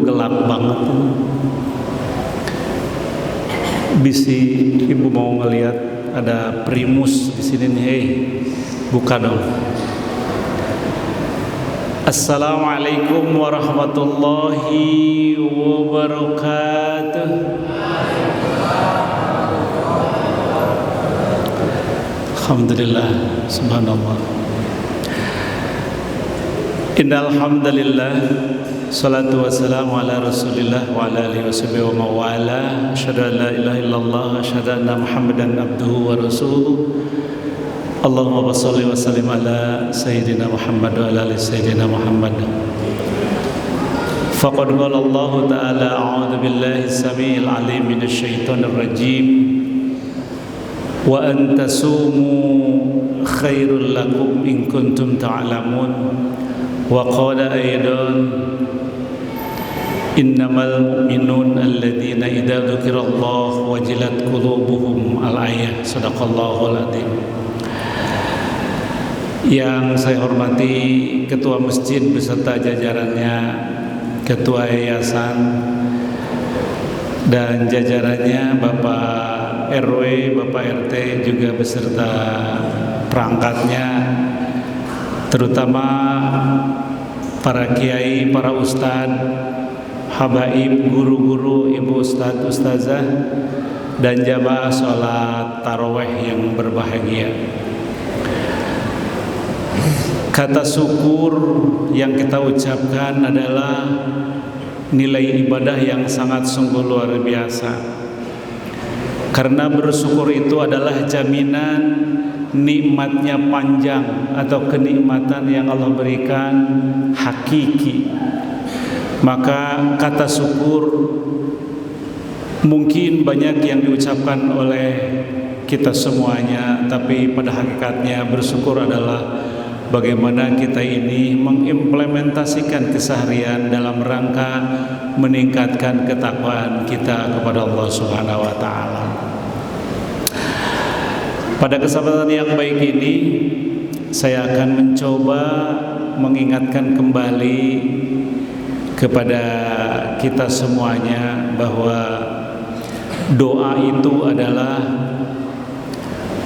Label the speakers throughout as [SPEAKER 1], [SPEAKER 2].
[SPEAKER 1] gelap banget. Bisi ibu mau ngelihat ada primus di sini nih. Buka dong. Assalamualaikum warahmatullahi wabarakatuh. Alhamdulillah, subhanallah. Innal hamdalillah, salatu wassalamu ala Rasulillah wa ala alihi washabihi wa mawala. Asyhadu an la ilaha illallah, asyhadu anna Muhammadan abduhu wa rasuluh. Allahumma shalli wa sallim ala sayyidina Muhammad wa ala ali sayyidina Muhammad. Faqad qala Allah ta'ala a'udzu billahi as-sami'il 'alim minasy syaithanir rajim. Wa an tasumu khairul lakum in kuntum ta'lamun. Wa qala aidan innamal mu'minun alladzina idza dzukirallahu wajilat qulubuhum al-ayah. Shadaqallahul adzim. Yang saya hormati Ketua Masjid beserta jajarannya, Ketua Yayasan dan jajarannya, Bapak RW, Bapak RT juga beserta perangkatnya, terutama para kiai, para ustadz, habaib, guru-guru, ibu ustadz, ustazah, dan jamaah sholat tarawih yang berbahagia. Kata syukur yang kita ucapkan adalah nilai ibadah yang sangat sungguh luar biasa. Karena bersyukur itu adalah jaminan nikmatnya panjang atau kenikmatan yang Allah berikan hakiki. Maka kata syukur mungkin banyak yang diucapkan oleh kita semuanya, tapi pada hakikatnya bersyukur adalah bagaimana kita ini mengimplementasikan keseharian dalam rangka meningkatkan ketakwaan kita kepada Allah Subhanahu wa taala. Pada kesempatan yang baik ini saya akan mencoba mengingatkan kembali kepada kita semuanya bahwa doa itu adalah,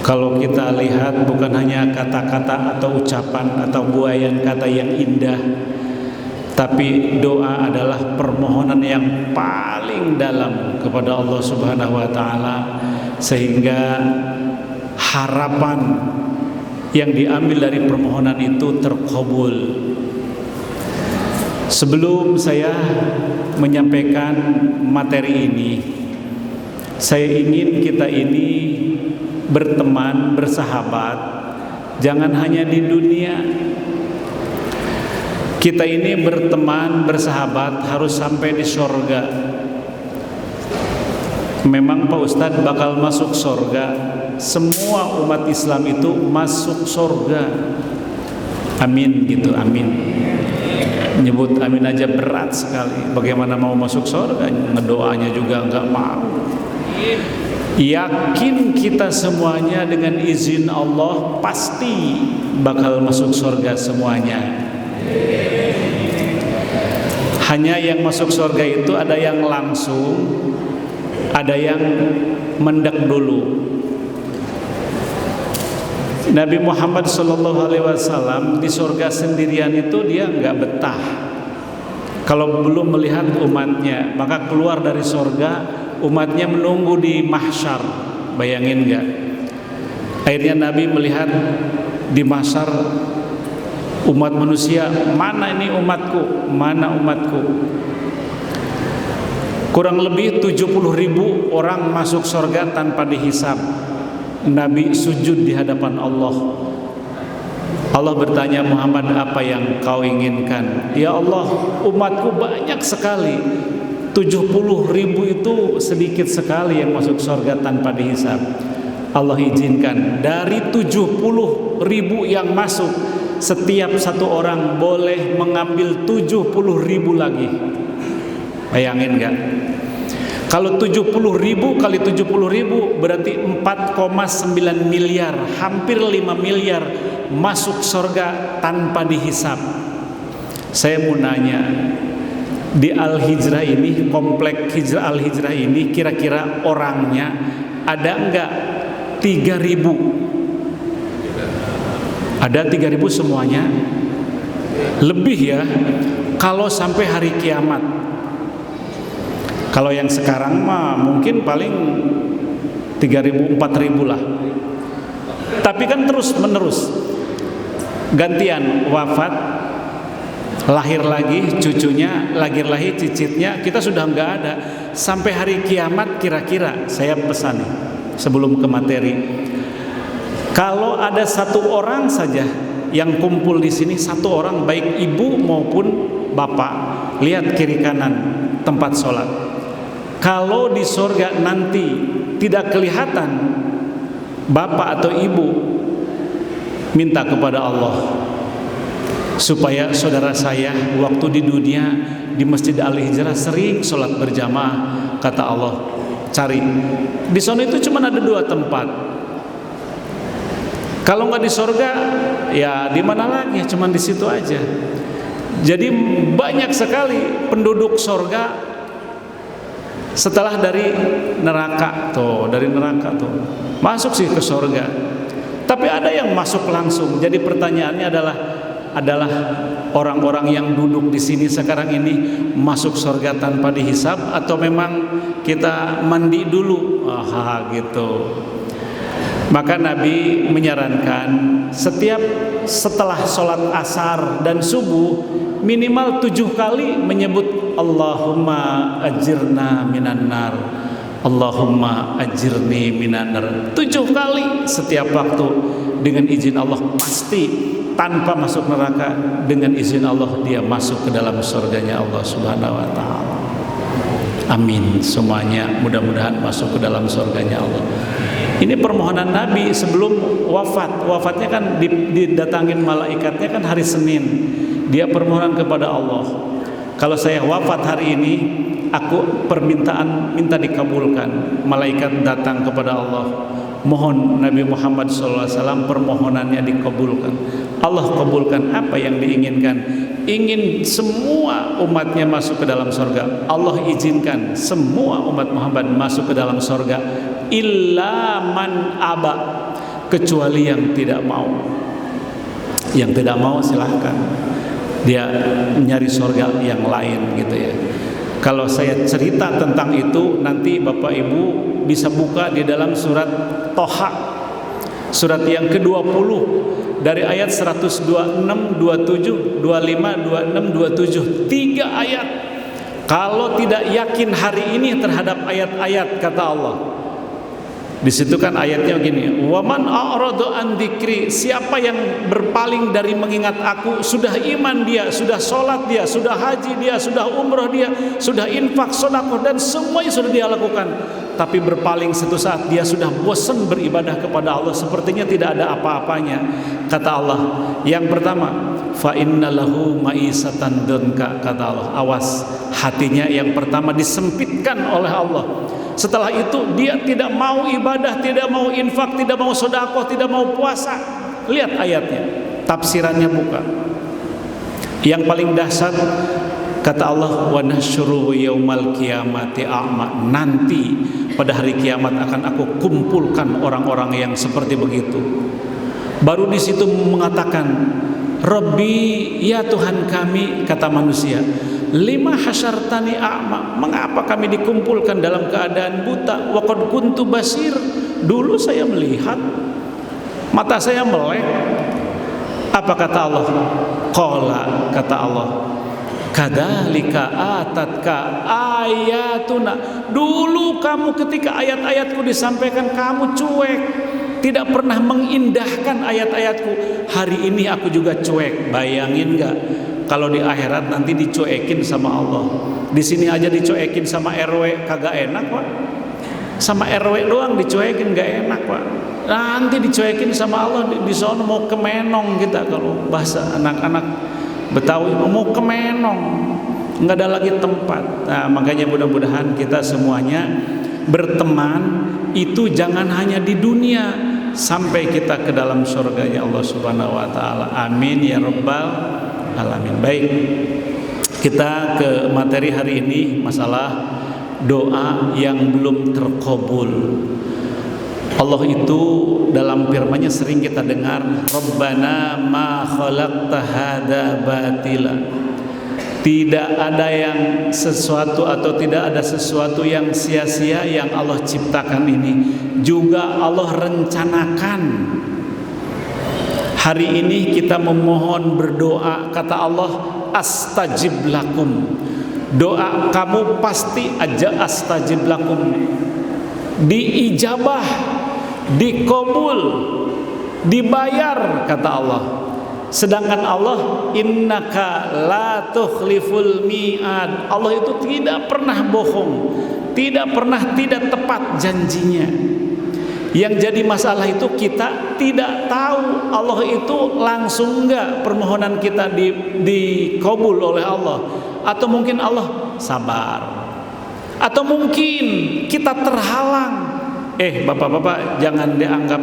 [SPEAKER 1] kalau kita lihat, bukan hanya kata-kata atau ucapan atau buaian kata yang indah, tapi doa adalah permohonan yang paling dalam kepada Allah Subhanahu wa taala, sehingga harapan yang diambil dari permohonan itu terkabul. Sebelum saya menyampaikan materi ini, saya ingin kita ini berteman, bersahabat, jangan hanya di dunia. Kita ini berteman, bersahabat harus sampai di surga. Memang Pak Ustadz bakal masuk surga. Semua umat Islam itu masuk surga. Amin gitu, amin. Nyebut amin aja berat sekali. Bagaimana mau masuk surga? Ngedoanya juga enggak mau. Yakin kita semuanya dengan izin Allah pasti bakal masuk surga semuanya. Hanya yang masuk surga itu ada yang langsung, ada yang mendek dulu. Nabi Muhammad SAW di surga sendirian itu dia nggak betah. Kalau belum melihat umatnya, maka keluar dari surga. Umatnya menunggu di mahsyar. Bayangin gak? Akhirnya Nabi melihat di mahsyar umat manusia, mana ini umatku? Mana umatku? Kurang lebih 70.000 orang masuk surga tanpa dihisab. Nabi sujud di hadapan Allah. Allah bertanya, Muhammad, apa yang kau inginkan? Ya Allah, umatku banyak sekali. 70.000 itu sedikit sekali yang masuk surga tanpa dihisab. Allah izinkan dari 70.000 yang masuk, setiap satu orang boleh mengambil 70.000 lagi. Bayangin gak? Kalau 70.000 kali 70.000 berarti 4,9 miliar, hampir 5 miliar masuk surga tanpa dihisab. Saya mau nanya, Di Al-Hijrah ini, komplek Hijrah Al-Hijrah ini, kira-kira orangnya ada enggak 3.000? Ada 3.000 semuanya? Lebih ya, kalau sampai hari kiamat. Kalau yang sekarang mah mungkin paling 3.000, 4.000 lah. Tapi kan terus menerus, gantian wafat, lahir lagi cucunya, lahir cicitnya, kita sudah nggak ada. Sampai hari kiamat kira-kira, saya pesan nih sebelum ke materi, kalau ada satu orang saja yang kumpul di sini, satu orang, baik ibu maupun bapak, lihat kiri kanan tempat sholat. Kalau di surga nanti tidak kelihatan bapak atau ibu, minta kepada Allah supaya saudara saya waktu di dunia di Masjid Al-Hijrah sering sholat berjamaah. Kata Allah, cari di sana itu cuma ada 2 tempat. Kalau nggak di surga, ya di mana lagi? Cuma di situ aja. Jadi banyak sekali penduduk surga setelah dari neraka tuh, masuk sih ke surga. Tapi ada yang masuk langsung. Jadi pertanyaannya adalah orang-orang yang duduk di sini sekarang ini masuk surga tanpa dihisab atau memang kita mandi dulu? Gitu. Maka Nabi menyarankan setelah sholat asar dan subuh minimal 7 kali menyebut Allahumma ajirna minan nar, Allahumma ajirni minan nar, 7 kali setiap waktu. Dengan izin Allah pasti tanpa masuk neraka, dengan izin Allah dia masuk ke dalam surganya Allah Subhanahu wa taala. Amin semuanya, mudah-mudahan masuk ke dalam surganya Allah. Ini permohonan Nabi sebelum wafat. Wafatnya kan didatangin malaikatnya kan hari Senin. Dia permohonan kepada Allah, kalau saya wafat hari ini, aku permintaan minta dikabulkan. Malaikat datang kepada Allah, mohon Nabi Muhammad SAW permohonannya dikabulkan. Allah kabulkan apa yang diinginkan. Ingin semua umatnya masuk ke dalam surga, Allah izinkan semua umat Muhammad masuk ke dalam surga, illa man aba, kecuali yang tidak mau. Yang tidak mau silahkan dia nyari surga yang lain gitu ya. Kalau saya cerita tentang itu, nanti Bapak Ibu bisa buka di dalam surat Toha, surat yang ke-20, dari ayat 126, 27, 25, 26, 27, 3 ayat. Kalau tidak yakin hari ini terhadap ayat-ayat, kata Allah, di situ kan ayatnya begini, waman a'radu an dzikri, siapa yang berpaling dari mengingat aku, sudah iman dia, sudah sholat dia, sudah haji dia, sudah umroh dia, sudah infak, sedekah dan semuanya sudah dia lakukan, tapi berpaling satu saat dia sudah bosan beribadah kepada Allah, sepertinya tidak ada apa-apanya. Kata Allah, yang pertama, fa innalahu ma'isatan dunka, kata Allah, awas, hatinya yang pertama disempitkan oleh Allah. Setelah itu dia tidak mau ibadah, tidak mau infak, tidak mau sedekah, tidak mau puasa. Lihat ayatnya, tafsirannya buka. Yang paling dahsyat kata Allah, wa nasyuru yaumal qiyamati a'ma, nanti pada hari kiamat akan aku kumpulkan orang-orang yang seperti begitu. Baru di situ mengatakan, Rabbi, ya Tuhan kami, kata manusia, lima hasyartani a'ma, mengapa kami dikumpulkan dalam keadaan buta? Wa qad kuntu basir, dulu saya melihat, mata saya melek. Apa kata Allah? Qala, kata Allah, kadzalika atatka ayatuna, dulu kamu ketika ayat-ayatku disampaikan kamu cuek, tidak pernah mengindahkan ayat-ayatku. Hari ini aku juga cuek. Bayangin gak kalau di akhirat nanti dicuekin sama Allah? Di sini aja dicuekin sama RW kagak enak, Pak. Sama RW doang dicuekin gak enak, Pak. Nanti dicuekin sama Allah di sana mau kemenong kita, kalau bahasa anak-anak Betawi mau kemenong, nggak ada lagi tempat. Nah, makanya mudah-mudahan kita semuanya berteman itu jangan hanya di dunia, sampai kita ke dalam surganya Allah Subhanahu wa taala. Amin ya rabbal alamin. Baik, Kita ke materi hari ini, masalah doa yang belum terkabul. Allah itu dalam firman-Nya sering kita dengar, Rabbana ma khalaqta hadza batila. Tidak ada yang sesuatu atau tidak ada sesuatu yang sia-sia yang Allah ciptakan ini. Juga Allah rencanakan. Hari ini kita memohon berdoa, kata Allah, astajib lakum. Doa kamu pasti aja astajib lakum, diijabah, dikabul, dibayar, kata Allah. Sedangkan Allah, innaka la tukhliful mi'ad. Allah itu tidak pernah bohong, tidak pernah tidak tepat janjinya. Yang jadi masalah itu kita tidak tahu Allah itu langsung enggak permohonan kita dikabul oleh Allah, atau mungkin Allah sabar, atau mungkin kita terhalang. Bapak-bapak, jangan dianggap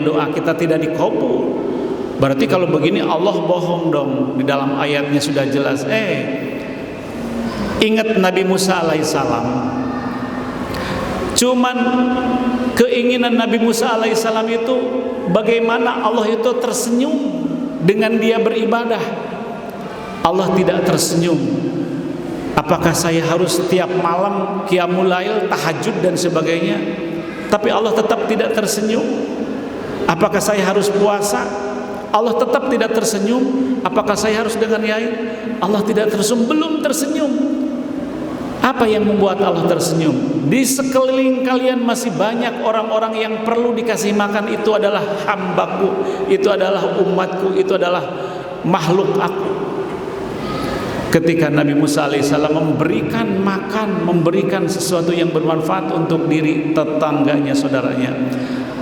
[SPEAKER 1] doa kita tidak dikabul. Berarti kalau begini Allah bohong dong. Di dalam ayatnya sudah jelas. Ingat Nabi Musa alaihissalam. Cuman keinginan Nabi Musa alaihissalam itu bagaimana Allah itu tersenyum dengan dia beribadah. Allah tidak tersenyum. Apakah saya harus setiap malam qiyamul lail, tahajud dan sebagainya, tapi Allah tetap tidak tersenyum? Apakah saya harus puasa? Allah tetap tidak tersenyum. Apakah saya harus dengan yai? Allah tidak tersenyum, belum tersenyum. Apa yang membuat Allah tersenyum? Di sekeliling kalian masih banyak orang-orang yang perlu dikasih makan. Itu adalah hambaku, itu adalah umatku, itu adalah makhluk aku. Ketika Nabi Musa alaihissalam memberikan makan, memberikan sesuatu yang bermanfaat untuk diri tetangganya, saudaranya,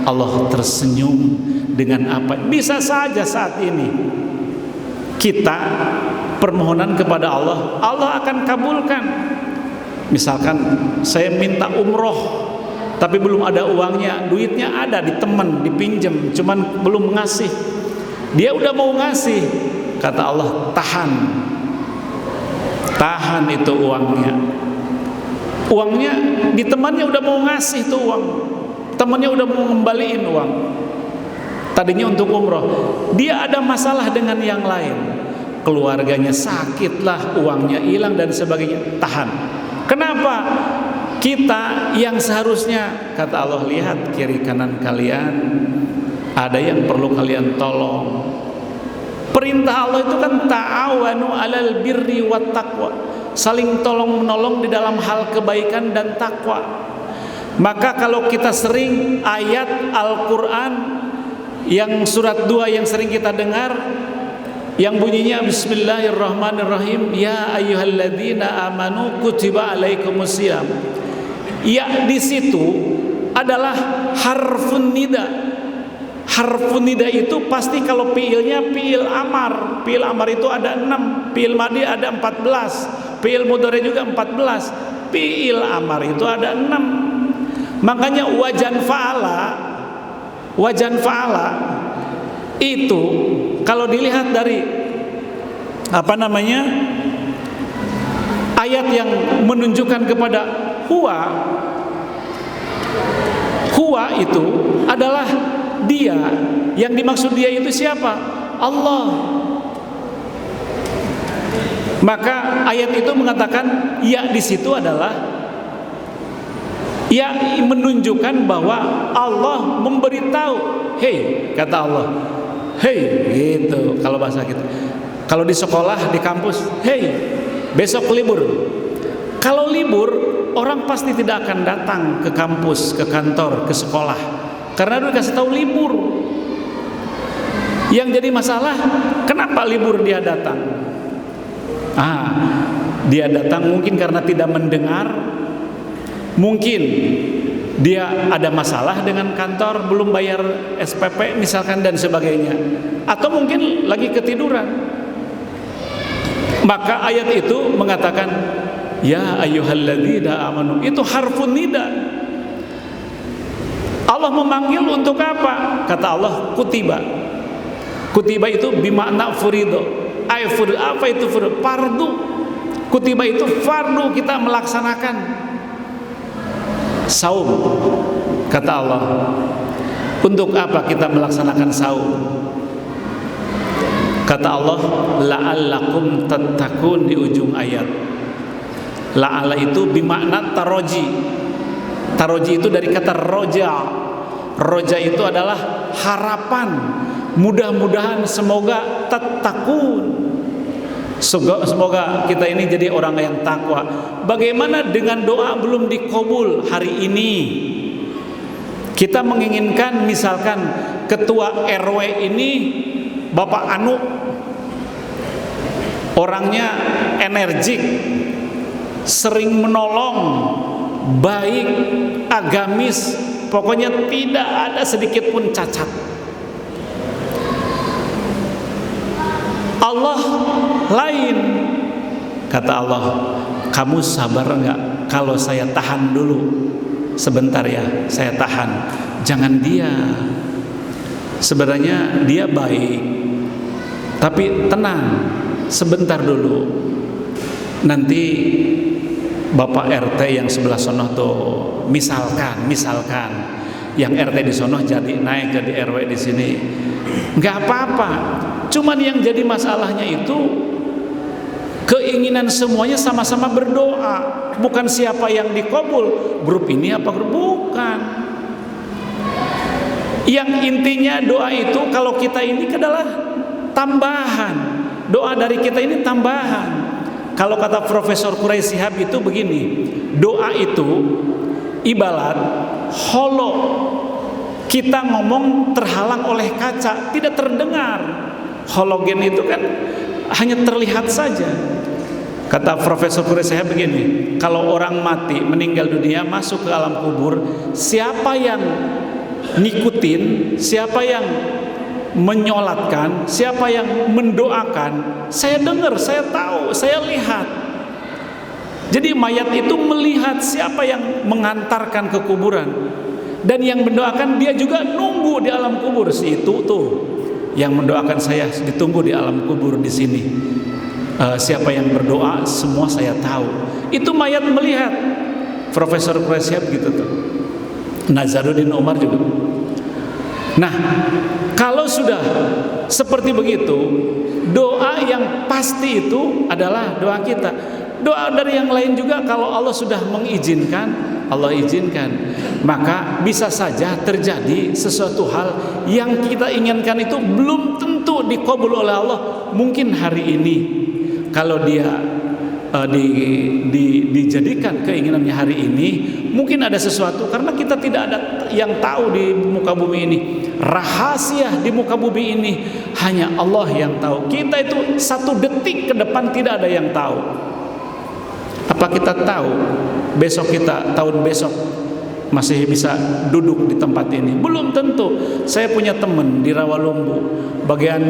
[SPEAKER 1] Allah tersenyum dengan apa? Bisa saja saat ini kita permohonan kepada Allah, Allah akan kabulkan. Misalkan saya minta umroh tapi belum ada uangnya, duitnya ada di teman, dipinjam, cuman belum ngasih. Dia udah mau ngasih, kata Allah, tahan itu uangnya di temannya udah mau ngasih tuh uang, temannya udah mau ngembaliin uang, tadinya untuk umroh. Dia ada masalah dengan yang lain, keluarganya sakit lah, uangnya hilang dan sebagainya, tahan. Kenapa? Kita yang seharusnya, kata Allah, lihat kiri kanan kalian, ada yang perlu kalian tolong. Perintah Allah itu kan ta'awanu 'alal birri wat taqwa, saling tolong menolong di dalam hal kebaikan dan takwa. Maka kalau kita sering ayat Al-Qur'an yang surat 2 yang sering kita dengar, yang bunyinya bismillahirrahmanirrahim, ya ayyuhalladzina amanu kutiba alaikumusiyam. Ya, di situ adalah harfun nida. Harfun nida itu pasti kalau fiilnya fiil amar. Fiil amar itu ada 6, fiil madhi ada 14, fiil mudhari juga 14, fiil amar itu ada 6. Makanya wajan fa'ala itu kalau dilihat dari ayat yang menunjukkan kepada huwa itu adalah dia. Yang dimaksud dia itu siapa? Allah. Maka ayat itu mengatakan ya di situ adalah ya menunjukkan bahwa Allah memberitahu, hei, kata Allah, hei, gitu kalau bahasa kita. Kalau di sekolah, di kampus, hei, besok libur. Kalau libur, orang pasti tidak akan datang ke kampus, ke kantor, ke sekolah, karena udah kasih tahu libur. Yang jadi masalah, kenapa libur dia datang? Dia datang mungkin karena tidak mendengar, mungkin dia ada masalah dengan kantor, belum bayar SPP misalkan dan sebagainya, atau mungkin lagi ketiduran. Maka ayat itu mengatakan ya ayyuhalladzina amanu, itu harfun nida. Allah memanggil untuk apa? Kata Allah kutiba. Kutiba itu bimakna furido, Apa itu furdu? Fardu. Kutiba itu fardu, kita melaksanakan. Saum, kata Allah. Untuk apa kita melaksanakan saum? Kata Allah, la'allakum tattaqun, di ujung ayat. La'alla itu bimakna taroji. Taroji itu dari kata roja. Roja itu adalah harapan. Mudah-mudahan semoga tattaqun. Semoga kita ini jadi orang yang takwa. Bagaimana dengan doa belum dikabul hari ini? Kita menginginkan misalkan ketua RW ini Bapak Anu, orangnya energik, sering menolong, baik, agamis, pokoknya tidak ada sedikit pun cacat. Allah lain, kata Allah, kamu sabar enggak kalau saya tahan dulu sebentar ya, saya tahan. Jangan dia, sebenarnya dia baik, tapi tenang, sebentar dulu. Nanti Bapak RT yang sebelah sono tuh, misalkan yang RT di sono jadi naik jadi RW di sini, nggak apa-apa. Cuman yang jadi masalahnya itu keinginan semuanya sama-sama berdoa, bukan siapa yang dikabul, grup ini apa grup, bukan. Yang intinya doa itu kalau kita ini adalah tambahan. Doa dari kita ini tambahan. Kalau kata Profesor Quraisy Shihab itu begini, doa itu ibarat holo. Kita ngomong terhalang oleh kaca, tidak terdengar. Hologen itu kan hanya terlihat saja. Kata Profesor Quraisy Shihab begini, kalau orang mati meninggal dunia masuk ke alam kubur, siapa yang ngikutin, siapa yang menyolatkan, siapa yang mendoakan, saya dengar, saya tahu, saya lihat. Jadi mayat itu melihat siapa yang mengantarkan ke kuburan, dan yang mendoakan dia juga nunggu di alam kubur. Si itu tuh yang mendoakan saya ditunggu di alam kubur di sini. Siapa yang berdoa semua saya tahu. Itu mayat melihat. Profesor Quraisy Shihab gitu tuh. Nazaruddin Umar juga. Nah, kalau sudah seperti begitu, doa yang pasti itu adalah doa kita. Doa dari yang lain juga kalau Allah sudah mengizinkan, Allah izinkan, maka bisa saja terjadi sesuatu hal yang kita inginkan itu belum tentu dikabul oleh Allah. Mungkin hari ini kalau dia dijadikan keinginannya hari ini, mungkin ada sesuatu, karena kita tidak ada yang tahu di muka bumi ini. Rahasia di muka bumi ini hanya Allah yang tahu. Kita itu satu detik ke depan tidak ada yang tahu. Apa kita tahu besok kita, tahun besok masih bisa duduk di tempat ini? Belum tentu. Saya punya teman di Rawalumbu, bagian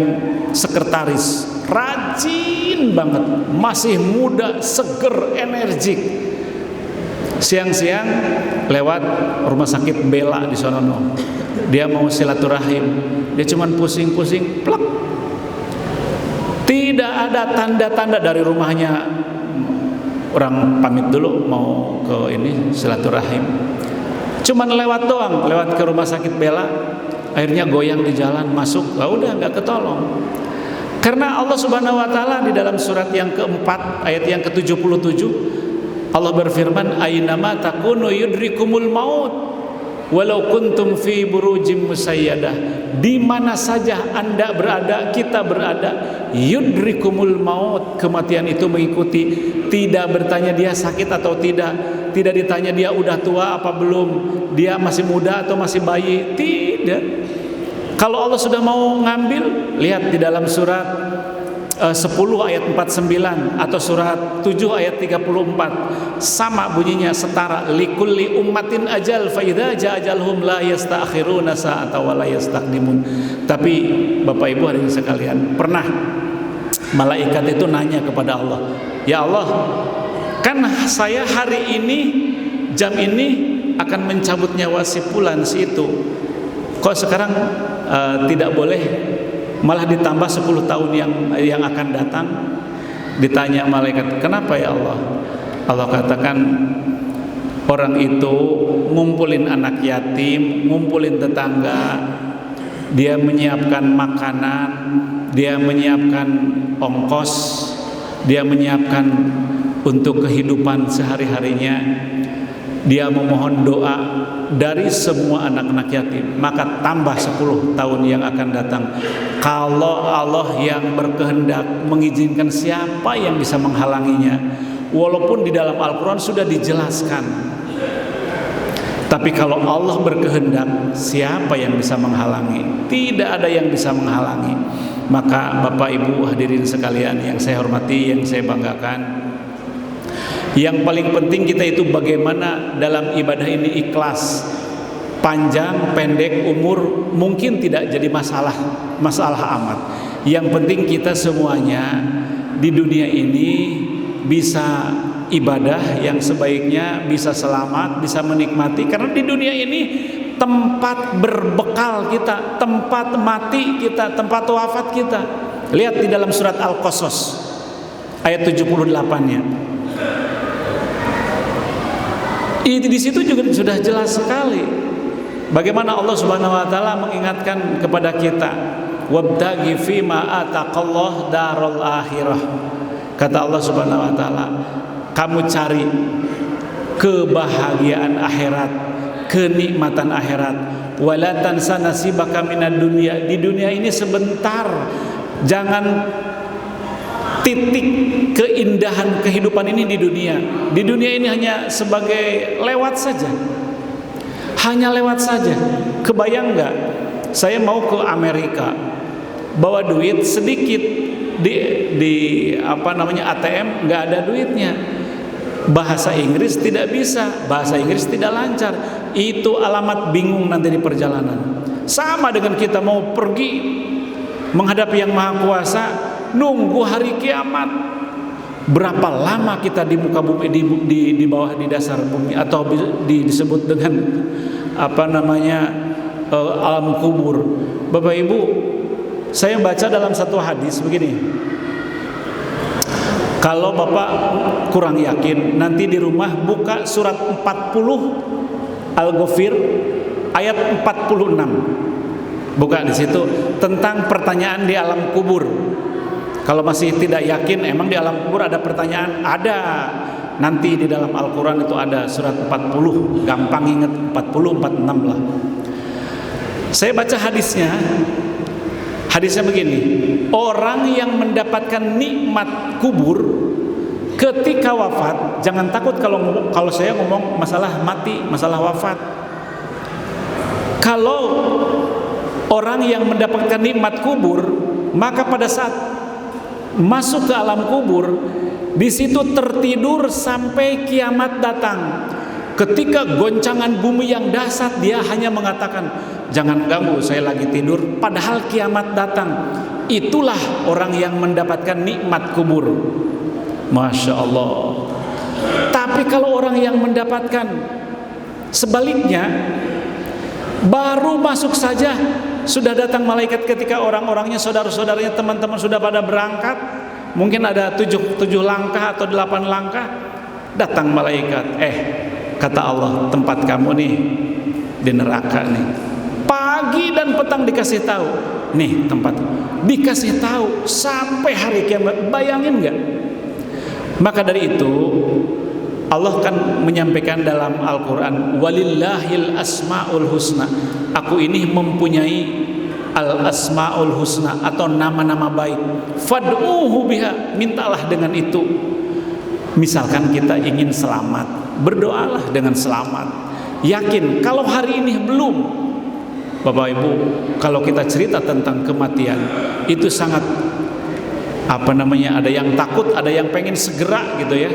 [SPEAKER 1] sekretaris, rajin banget, masih muda, seger, energik. Siang-siang lewat rumah sakit Bela di sono, dia mau silaturahim, dia cuman pusing-pusing, plak. Tidak ada tanda-tanda dari rumahnya. Orang pamit dulu mau ke ini silaturahim, cuman lewat doang, lewat ke rumah sakit Bela, akhirnya goyang di jalan, masuk, udah nggak ketolong. Karena Allah Subhanahu Wa Taala di dalam surat yang keempat ayat yang ke-77 Allah berfirman, aynama takunu yudrikumul maut walau kuntum fi burujim musayyadah. Di mana saja Anda berada, kita berada, yudrikumul maut, kematian itu mengikuti. Tidak bertanya dia sakit atau tidak, tidak ditanya dia udah tua apa belum, dia masih muda atau masih bayi, tidak. Kalau Allah sudah mau ngambil, lihat di dalam surat 10 ayat 49 atau surat 7 ayat 34, sama bunyinya, setara. Likulli ummatin ajal fa idza jaa ajalhum la yasta'khiruna sa'ata wa la yastaqdimun. Tapi Bapak Ibu hadirin sekalian, pernah malaikat itu nanya kepada Allah, ya Allah, kan saya hari ini jam ini akan mencabut nyawa si fulan si itu, kok sekarang tidak boleh malah ditambah 10 tahun yang akan datang. Ditanya malaikat, kenapa ya Allah? Allah katakan, orang itu ngumpulin anak yatim, ngumpulin tetangga, dia menyiapkan makanan, dia menyiapkan ongkos, dia menyiapkan untuk kehidupan sehari-harinya, dia memohon doa dari semua anak-anak yatim, maka tambah 10 tahun yang akan datang. Kalau Allah yang berkehendak mengizinkan, siapa yang bisa menghalanginya? Walaupun di dalam Al-Quran sudah dijelaskan, tapi kalau Allah berkehendak, siapa yang bisa menghalangi? Tidak ada yang bisa menghalangi. Maka Bapak Ibu hadirin sekalian yang saya hormati, yang saya banggakan, yang paling penting kita itu bagaimana dalam ibadah ini ikhlas. Panjang, pendek, umur mungkin tidak jadi masalah amat. Yang penting kita semuanya di dunia ini bisa ibadah yang sebaiknya, bisa selamat, bisa menikmati. Karena di dunia ini tempat berbekal kita, tempat mati kita, tempat wafat kita. Lihat di dalam surat Al-Qasas ayat 78-nya. Di situ juga sudah jelas sekali bagaimana Allah Subhanahu wa taala mengingatkan kepada kita, wabtaghi fima ataqallah darul akhirah. Kata Allah Subhanahu wa taala, kamu cari kebahagiaan akhirat, kenikmatan akhirat. Wala tansa nasibaka minad dunya. Di dunia ini sebentar, jangan titik keindahan kehidupan ini di dunia. Di dunia ini hanya sebagai lewat saja. Hanya lewat saja. Kebayang nggak? Saya mau ke Amerika, bawa duit sedikit, di ATM nggak ada duitnya. Bahasa Inggris tidak bisa, bahasa Inggris tidak lancar. Itu alamat bingung nanti di perjalanan. Sama dengan kita mau pergi menghadap Yang Maha Kuasa, nunggu hari kiamat. Berapa lama kita di muka bumi, di bawah, di dasar bumi, atau disebut dengan alam kubur. Bapak Ibu, saya baca dalam satu hadis begini. Kalau Bapak kurang yakin, nanti di rumah buka surat 40 Al-Ghafir ayat 46. Buka di situ tentang pertanyaan di alam kubur. Kalau masih tidak yakin, emang di alam kubur ada pertanyaan? Ada. Nanti di dalam Al-Quran itu ada surat 40. Gampang ingat, 40, 46 lah. Saya baca hadisnya. Hadisnya begini, orang yang mendapatkan nikmat kubur ketika wafat, jangan takut kalau saya ngomong masalah mati, masalah wafat. Kalau orang yang mendapatkan nikmat kubur, maka pada saat masuk ke alam kubur, di situ tertidur sampai kiamat datang. Ketika goncangan bumi yang dahsyat, dia hanya mengatakan, jangan ganggu, saya lagi tidur, padahal kiamat datang. Itulah orang yang mendapatkan nikmat kubur. Masya Allah. Tapi kalau orang yang mendapatkan sebaliknya, baru masuk saja sudah datang malaikat. Ketika orang-orangnya, saudara-saudaranya, teman-teman sudah pada berangkat, mungkin ada 7 langkah atau 8 langkah, datang malaikat. Kata Allah, tempat kamu nih di neraka nih. Pagi dan petang dikasih tahu, nih tempat. Dikasih tahu sampai hari kiamat. Bayangin nggak? Maka dari itu Allah kan menyampaikan dalam Al-Quran, walillahil asma'ul husna. Aku ini mempunyai al-asma'ul husna, atau nama-nama baik. Fad'uhu biha, mintalah dengan itu. Misalkan kita ingin selamat, berdoalah dengan selamat. Yakin kalau hari ini belum, Bapak Ibu, kalau kita cerita tentang kematian, itu sangat ada yang takut, ada yang pengen segera gitu ya.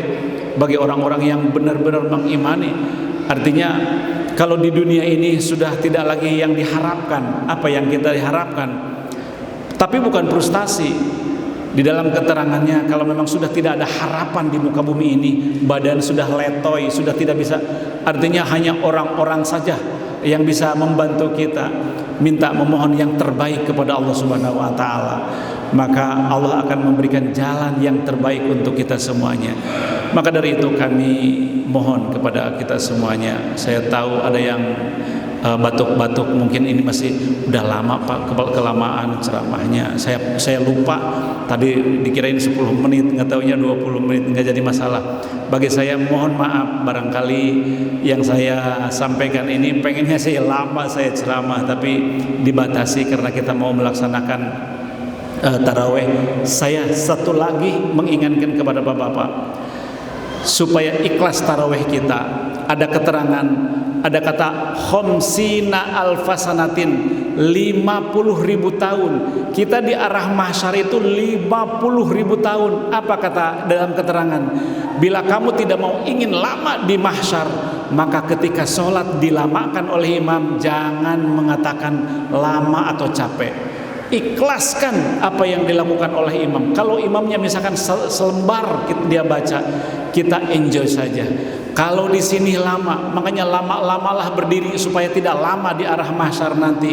[SPEAKER 1] Bagi orang-orang yang benar-benar mengimani, artinya kalau di dunia ini sudah tidak lagi yang diharapkan, apa yang kita diharapkan, tapi bukan frustasi. Di dalam keterangannya, kalau memang sudah tidak ada harapan di muka bumi ini, badan sudah letoy, sudah tidak bisa, artinya hanya orang-orang saja yang bisa membantu kita. minta memohon yang terbaik kepada Allah Subhanahu wa taala, maka Allah akan memberikan jalan yang terbaik untuk kita semuanya. Maka dari itu kami mohon kepada kita semuanya. Saya tahu ada yang batuk-batuk, mungkin ini masih udah lama Pak, kelamaan ceramahnya. Saya lupa tadi, dikirain 10 menit, nggak taunya 20 menit, nggak jadi masalah. Bagi saya mohon maaf, barangkali yang saya sampaikan ini pengennya saya lama saya ceramah, tapi dibatasi karena kita mau melaksanakan taraweh. Saya satu lagi mengingatkan kepada bapak-bapak supaya ikhlas taraweh kita. Ada keterangan, ada kata khamsina alfasanatin, 50.000 tahun. Kita di arah mahsyar itu 50.000 tahun. Apa kata dalam keterangan? Bila kamu tidak mau ingin lama di mahsyar, maka ketika sholat dilamakan oleh imam, jangan mengatakan lama atau capek. Ikhlaskan apa yang dilakukan oleh imam. Kalau imamnya misalkan selembar dia baca, kita enjoy saja. Kalau di sini lama, makanya lama-lamalah berdiri supaya tidak lama di arah mahsyar nanti.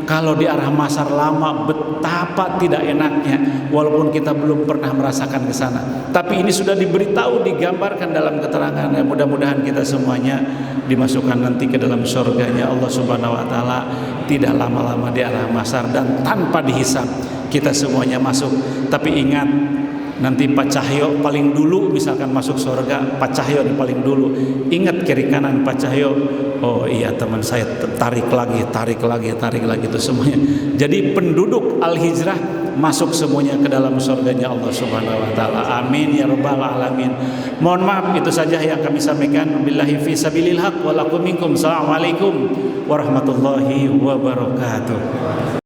[SPEAKER 1] Kalau di arah mahsyar lama, betapa tidak enaknya, walaupun kita belum pernah merasakan ke sana. Tapi ini sudah diberitahu, digambarkan dalam keterangan. Mudah-mudahan kita semuanya dimasukkan nanti ke dalam surganya Allah Subhanahu wa taala, tidak lama-lama di arah mahsyar dan tanpa dihisab. Kita semuanya masuk. Tapi ingat, nanti Pak Cahyo paling dulu misalkan masuk surga, Pak Cahyo yang paling dulu. Ingat kiri kanan Pak Cahyo, oh iya teman saya, tarik lagi itu semuanya. Jadi penduduk Al-Hijrah masuk semuanya ke dalam surganya Allah Subhanahu wa taala. Amin ya rabbal alamin. Mohon maaf, itu saja yang kami sampaikan. Billahi fi sabilil haq wa lakum minkum. Assalamualaikum warahmatullahi wabarakatuh.